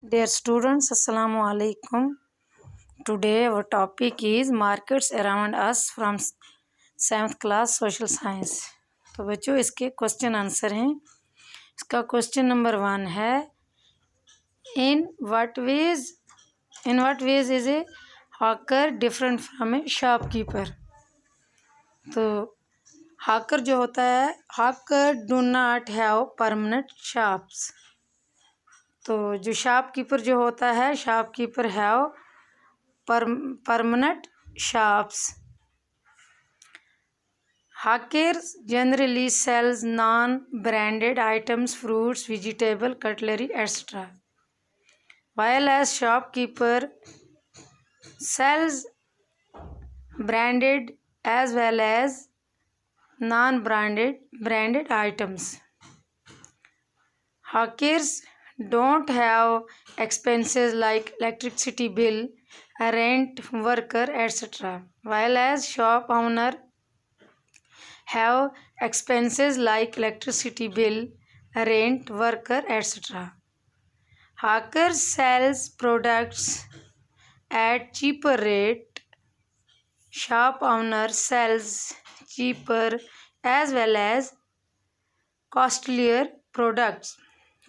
Dear students, Assalamu alaikum. Today our topic is markets around us from 7th class social science. तो बच्चों इसके question answer हैं. इसका question number 1 है in what ways is a hawker different from a shopkeeper. तो hawker जो होता है, hawker do not have permanent shops. तो जो शॉपकीपर जो होता है, shopkeeper have permanent shops. Hawkers generally sells non-branded items, fruits, vegetable, cutlery, etc. While as shopkeeper sells branded as well as non-branded items. Hawkers don't have expenses like electricity bill, rent, worker, etc. While as shop owner have expenses like electricity bill, rent, worker, etc. Hawker sells products at cheaper rate. Shop owner sells cheaper as well as costlier products.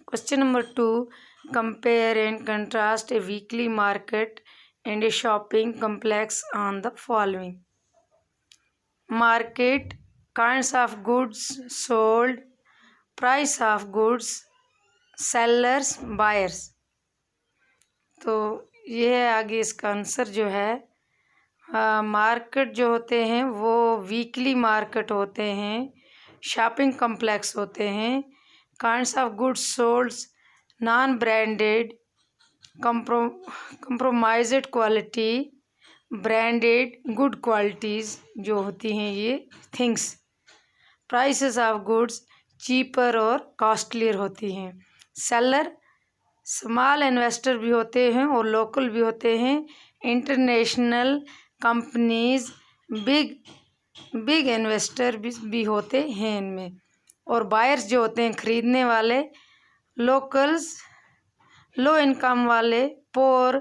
Question number 2. Compare and contrast a weekly market and a shopping complex on the following. Market, kinds of goods sold, price of goods, sellers, buyers. तो ये है आगे इसका answer जो है. Market जो होते हैं वो वीकली मार्केट होते हैं, शॉपिंग कम्प्लेक्स होते हैं, kinds of goods sold, non branded, compromised quality, branded good qualities जो होती हैं ये things. Prices of goods cheaper और कॉस्टलियर होती हैं. सेलर स्मॉल इन्वेस्टर भी होते हैं और लोकल भी होते हैं. इंटरनेशनल कंपनीज बिग इन्वेस्टर भी होते हैं इनमें. और बायर्स जो होते हैं खरीदने वाले, लोकल्स लो इनकम वाले, poor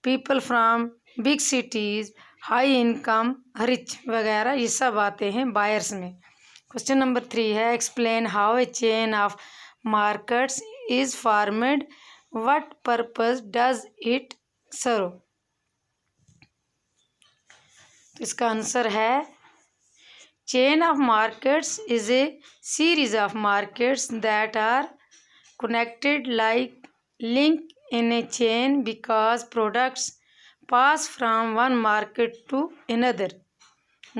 people from big cities, high income, rich वगैरह, ये सब आते हैं बायर्स में. क्वेश्चन नंबर 3 है explain how a chain of markets is formed, what purpose does it serve. इसका आंसर है chain of markets is a series of markets that are connected like link in a chain because products pass from one market to another.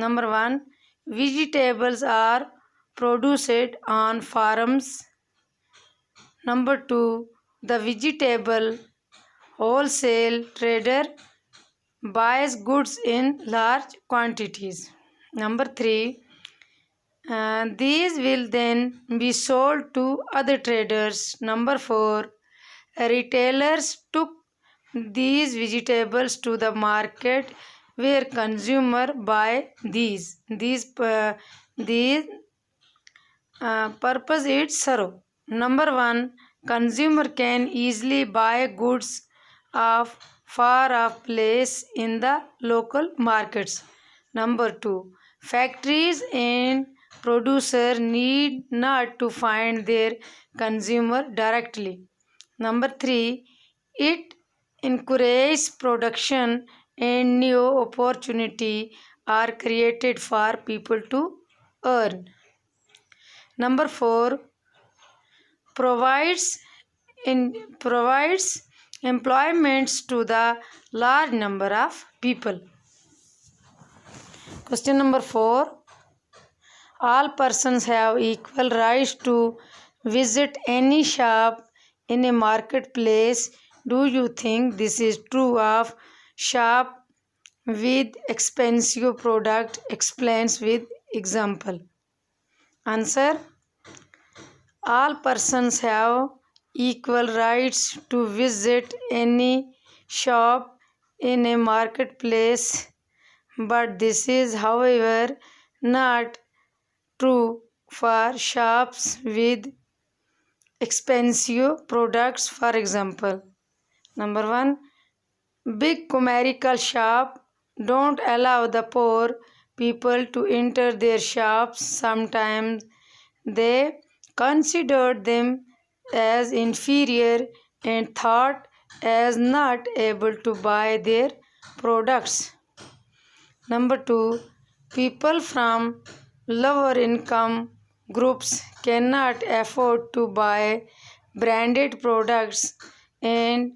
Number 1. Vegetables are produced on farms. Number 2. The vegetable wholesale trader buys goods in large quantities. Number 3. These will then be sold to other traders. Number 4. Retailers took these vegetables to the market where consumer buy these. Purpose it serve. Number 1. Consumer can easily buy goods of far off place in the local markets. Number 2. Factories and producer need not to find their consumer directly. Number 3. It encourages production and new opportunity are created for people to earn. Number 4. Provides employments to the large number of people. Question number 4. All persons have equal rights to visit any shop in a marketplace. Do you think this is true of shop with expensive product? Explains with example. Answer. All persons have equal rights to visit any shop in a marketplace, but this is however not true for shops with expensive products. For example, Number 1, big commercial shop don't allow the poor people to enter their shops. Sometimes they considered them as inferior and thought as not able to buy their products. Number 2, people from lower income groups cannot afford to buy branded products and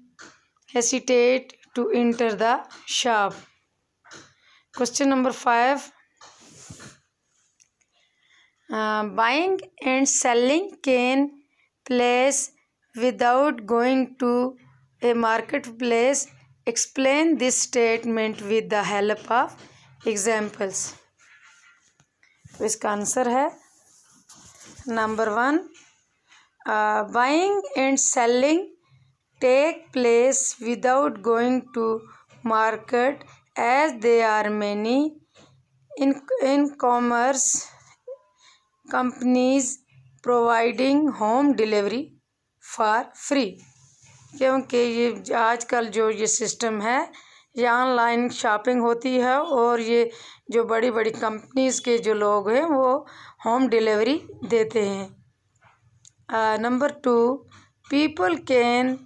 hesitate to enter the shop. Question number 5. Buying and selling can place without going to a marketplace. Explain this statement with the help of examples. तो इसका answer है number 1, buying and selling take place without going to market, as there are many e-commerce companies providing home delivery for free. क्योंकि ये आजकल जो ये system है, ये ऑनलाइन शॉपिंग होती है और ये जो बड़ी बड़ी कंपनीज़ के जो लोग हैं वो होम डिलीवरी देते हैं. Number 2, people can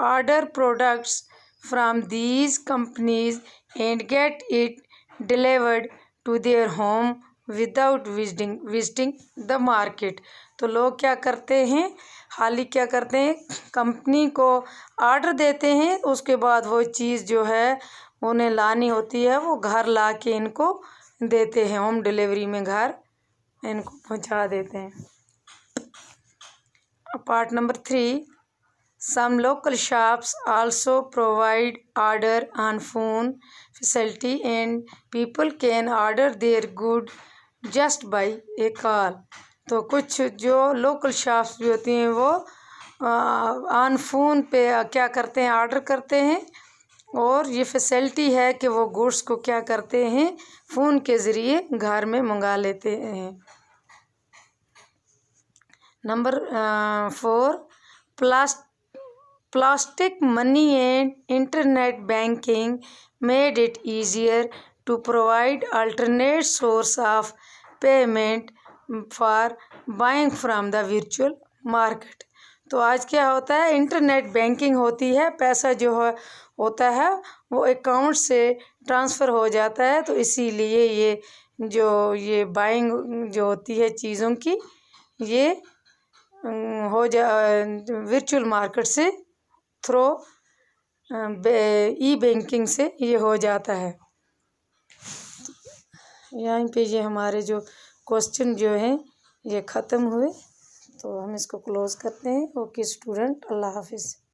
order products from these companies and get it delivered to their home without visiting the market. तो लोग क्या करते हैं, हाली क्या करते हैं, कंपनी को ऑर्डर देते हैं, उसके बाद वो चीज़ जो है उन्हें लानी होती है, वो घर ला के इनको देते हैं, होम डिलीवरी में घर इनको पहुंचा देते हैं. Part number 3, some local shops also provide order on phone facility and people can order their good just by a call. तो कुछ जो लोकल शॉप्स भी होती हैं वो ऑन फ़ोन पे क्या करते हैं, ऑर्डर करते हैं, और ये फैसिलिटी है कि वो गुड्स को क्या करते हैं, फ़ोन के ज़रिए घर में मंगा लेते हैं. Number 4, plastic money and internet banking made it easier to provide alternate source of payment for buying from the virtual market. तो आज क्या होता है, इंटरनेट बैंकिंग होती है, पैसा जो है होता है वो अकाउंट से ट्रांसफ़र हो जाता है, तो इसीलिए ये बाइंग जो होती है चीज़ों की, ये वर्चुअल मार्केट से थ्रू ई बैंकिंग से ये हो जाता है. यहाँ पे ये हमारे जो क्वेश्चन जो हैं ये ख़त्म हुए, तो हम इसको क्लोज़ करते हैं. ओके स्टूडेंट, अल्लाह हाफिज़.